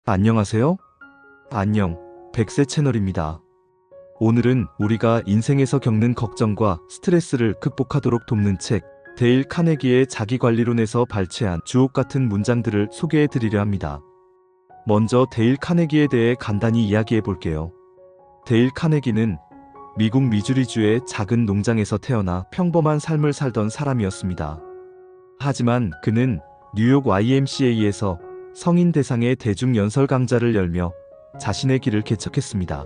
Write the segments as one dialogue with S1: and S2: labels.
S1: 안녕하세요? 안녕, 백세 채널입니다. 오늘은 우리가 인생에서 겪는 걱정과 스트레스를 극복하도록 돕는 책, 데일 카네기의 자기관리론에서 발췌한 주옥 같은 문장들을 소개해 드리려 합니다. 먼저 데일 카네기에 대해 간단히 이야기해 볼게요. 데일 카네기는 미국 미주리주의 작은 농장에서 태어나 평범한 삶을 살던 사람이었습니다. 하지만 그는 뉴욕 YMCA에서 성인 대상의 대중 연설 강좌를 열며 자신의 길을 개척했습니다.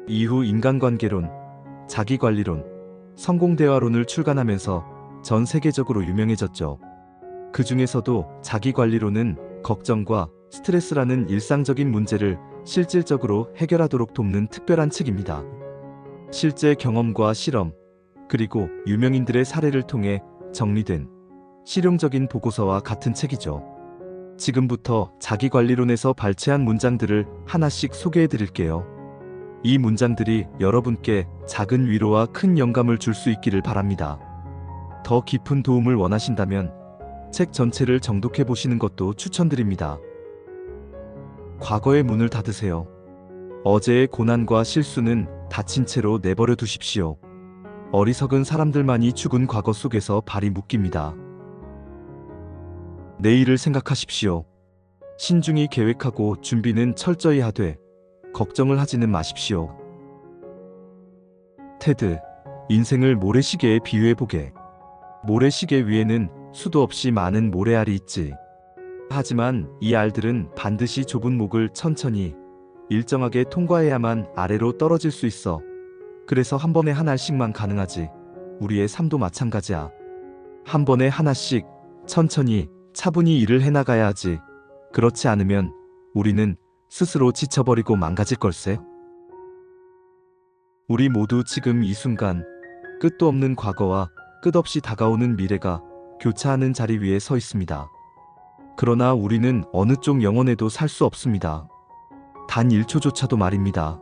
S1: 이후 인간관계론, 자기관리론, 성공대화론을 출간하면서 전 세계적으로 유명해졌죠. 그 중에서도 자기관리론은 걱정과 스트레스라는 일상적인 문제를 실질적으로 해결하도록 돕는 특별한 책입니다. 실제 경험과 실험, 그리고 유명인들의 사례를 통해 정리된 실용적인 보고서와 같은 책이죠. 지금부터 자기관리론에서 발췌한 문장들을 하나씩 소개해 드릴게요. 이 문장들이 여러분께 작은 위로와 큰 영감을 줄 수 있기를 바랍니다. 더 깊은 도움을 원하신다면 책 전체를 정독해 보시는 것도 추천드립니다. 과거의 문을 닫으세요. 어제의 고난과 실수는 닫힌 채로 내버려 두십시오. 어리석은 사람들만이 죽은 과거 속에서 발이 묶입니다. 내일을 생각하십시오. 신중히 계획하고 준비는 철저히 하되 걱정을 하지는 마십시오. 테드, 인생을 모래시계에 비유해보게. 모래시계 위에는 수도 없이 많은 모래알이 있지. 하지만 이 알들은 반드시 좁은 목을 천천히 일정하게 통과해야만 아래로 떨어질 수 있어. 그래서 한 번에 한 알씩만 가능하지. 우리의 삶도 마찬가지야. 한 번에 하나씩 천천히 차분히 일을 해나가야 하지. 그렇지 않으면 우리는 스스로 지쳐버리고 망가질 걸세. 우리 모두 지금 이 순간 끝도 없는 과거와 끝없이 다가오는 미래가 교차하는 자리 위에 서 있습니다. 그러나 우리는 어느 쪽 영혼에도 살 수 없습니다. 단 1초조차도 말입니다.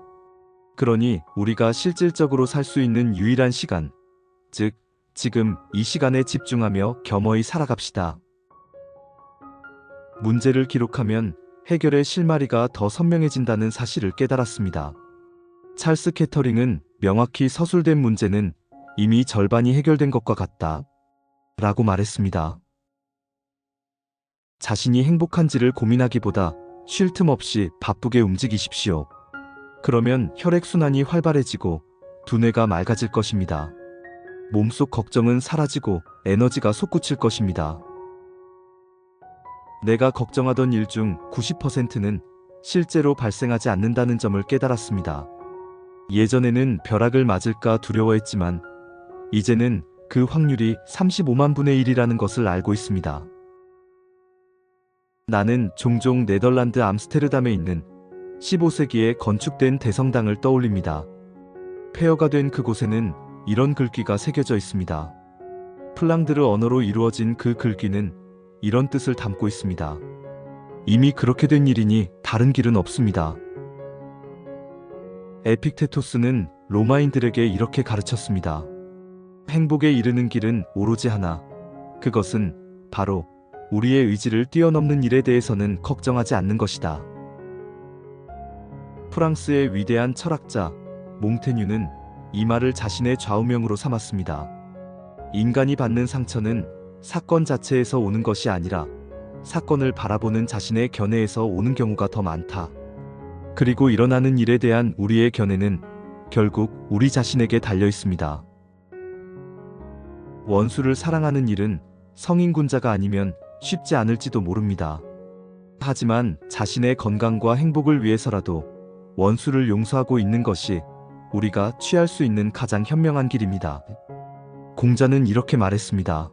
S1: 그러니 우리가 실질적으로 살 수 있는 유일한 시간, 즉 지금 이 시간에 집중하며 겸허히 살아갑시다. 문제를 기록하면 해결의 실마리가 더 선명해진다는 사실을 깨달았습니다. 찰스 캐터링은 명확히 서술된 문제는 이미 절반이 해결된 것과 같다 라고 말했습니다. 자신이 행복한지를 고민하기보다 쉴 틈 없이 바쁘게 움직이십시오. 그러면 혈액순환이 활발해지고 두뇌가 맑아질 것입니다. 몸속 걱정은 사라지고 에너지가 솟구칠 것입니다. 내가 걱정하던 일 중 90%는 실제로 발생하지 않는다는 점을 깨달았습니다. 예전에는 벼락을 맞을까 두려워했지만 이제는 그 확률이 35만 분의 1이라는 것을 알고 있습니다. 나는 종종 네덜란드 암스테르담에 있는 15세기에 건축된 대성당을 떠올립니다. 폐허가 된 그곳에는 이런 글귀가 새겨져 있습니다. 플랑드르 언어로 이루어진 그 글귀는 이런 뜻을 담고 있습니다. 이미 그렇게 된 일이니 다른 길은 없습니다. 에픽테토스는 로마인들에게 이렇게 가르쳤습니다. 행복에 이르는 길은 오로지 하나. 그것은 바로 우리의 의지를 뛰어넘는 일에 대해서는 걱정하지 않는 것이다. 프랑스의 위대한 철학자 몽테뉴는 이 말을 자신의 좌우명으로 삼았습니다. 인간이 받는 상처는 사건 자체에서 오는 것이 아니라 사건을 바라보는 자신의 견해에서 오는 경우가 더 많다. 그리고 일어나는 일에 대한 우리의 견해는 결국 우리 자신에게 달려 있습니다. 원수를 사랑하는 일은 성인군자가 아니면 쉽지 않을지도 모릅니다. 하지만 자신의 건강과 행복을 위해서라도 원수를 용서하고 있는 것이 우리가 취할 수 있는 가장 현명한 길입니다. 공자는 이렇게 말했습니다.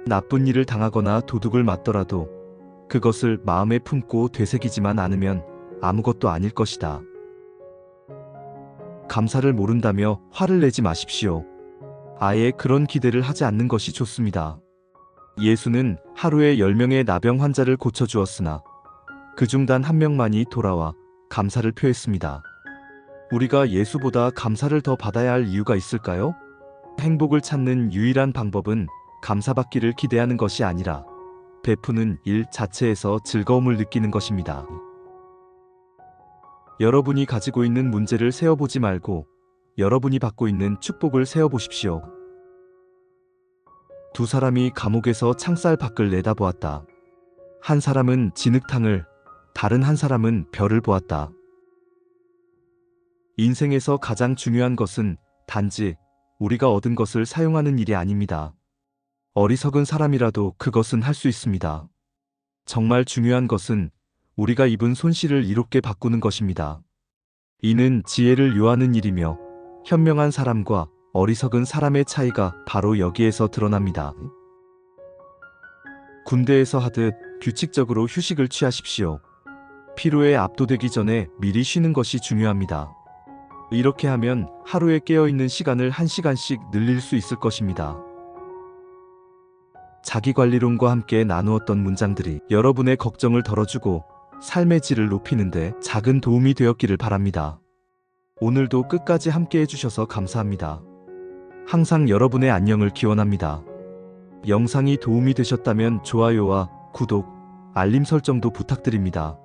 S1: 나쁜 일을 당하거나 도둑을 맞더라도 그것을 마음에 품고 되새기지만 않으면 아무것도 아닐 것이다. 감사를 모른다며 화를 내지 마십시오. 아예 그런 기대를 하지 않는 것이 좋습니다. 예수는 하루에 10명의 나병 환자를 고쳐주었으나 그중 단 한 명만이 돌아와 감사를 표했습니다. 우리가 예수보다 감사를 더 받아야 할 이유가 있을까요? 행복을 찾는 유일한 방법은 감사받기를 기대하는 것이 아니라 베푸는 일 자체에서 즐거움을 느끼는 것입니다. 여러분이 가지고 있는 문제를 세어보지 말고 여러분이 받고 있는 축복을 세어보십시오. 두 사람이 감옥에서 창살 밖을 내다보았다. 한 사람은 진흙탕을, 다른 한 사람은 별을 보았다. 인생에서 가장 중요한 것은 단지 우리가 얻은 것을 사용하는 일이 아닙니다. 어리석은 사람이라도 그것은 할 수 있습니다. 정말 중요한 것은 우리가 입은 손실을 이롭게 바꾸는 것입니다. 이는 지혜를 요하는 일이며 현명한 사람과 어리석은 사람의 차이가 바로 여기에서 드러납니다. 군대에서 하듯 규칙적으로 휴식을 취하십시오. 피로에 압도되기 전에 미리 쉬는 것이 중요합니다. 이렇게 하면 하루에 깨어있는 시간을 1시간씩 늘릴 수 있을 것입니다. 자기관리론과 함께 나누었던 문장들이 여러분의 걱정을 덜어주고 삶의 질을 높이는데 작은 도움이 되었기를 바랍니다. 오늘도 끝까지 함께 해주셔서 감사합니다. 항상 여러분의 안녕을 기원합니다. 영상이 도움이 되셨다면 좋아요와 구독, 알림 설정도 부탁드립니다.